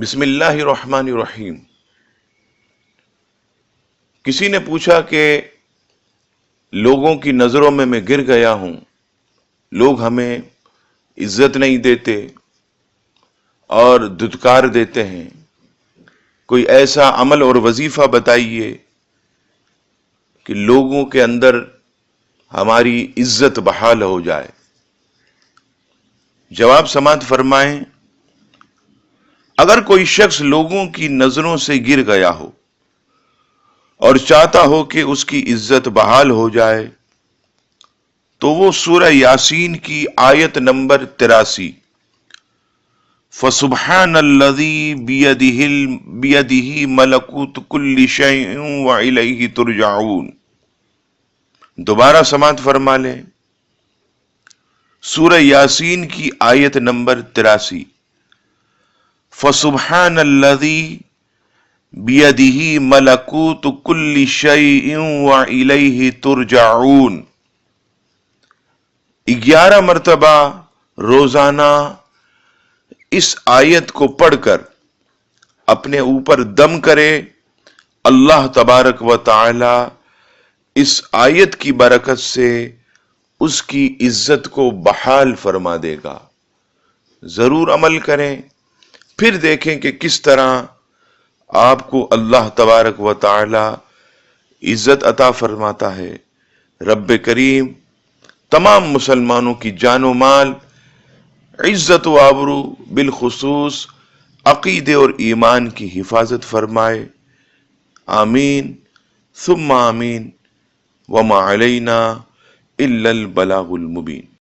بسم اللہ الرحمن الرحیم۔ کسی نے پوچھا کہ لوگوں کی نظروں میں گر گیا ہوں، لوگ ہمیں عزت نہیں دیتے اور دھتکار دیتے ہیں، کوئی ایسا عمل اور وظیفہ بتائیے کہ لوگوں کے اندر ہماری عزت بحال ہو جائے۔ جواب سماعت فرمائیں، اگر کوئی شخص لوگوں کی نظروں سے گر گیا ہو اور چاہتا ہو کہ اس کی عزت بحال ہو جائے تو وہ سورہ یاسین کی آیت نمبر 83 فَسُبْحَانَ الَّذِي بِيَدِهِ مَلَكُوتُ كُلِّ شَيْءٍ وَإِلَيْهِ تُرْجَعُونَ دوبارہ سماعت فرما لیں، سورہ یاسین کی آیت نمبر 83 فَسُبْحَانَ الَّذِي بِيَدِهِ مَلَكُوتُ كُلِّ شَيْءٍ وَإِلَيْهِ تُرْجَعُونَ 11 مرتبہ روزانہ اس آیت کو پڑھ کر اپنے اوپر دم کرے، اللہ تبارک و تعالی اس آیت کی برکت سے اس کی عزت کو بحال فرما دے گا۔ ضرور عمل کریں، پھر دیکھیں کہ کس طرح آپ کو اللہ تبارک و تعالی عزت عطا فرماتا ہے۔ رب کریم تمام مسلمانوں کی جان و مال، عزت و آبرو، بالخصوص عقیدے اور ایمان کی حفاظت فرمائے، آمین ثم آمین، وما علینا الا البلاغ المبین۔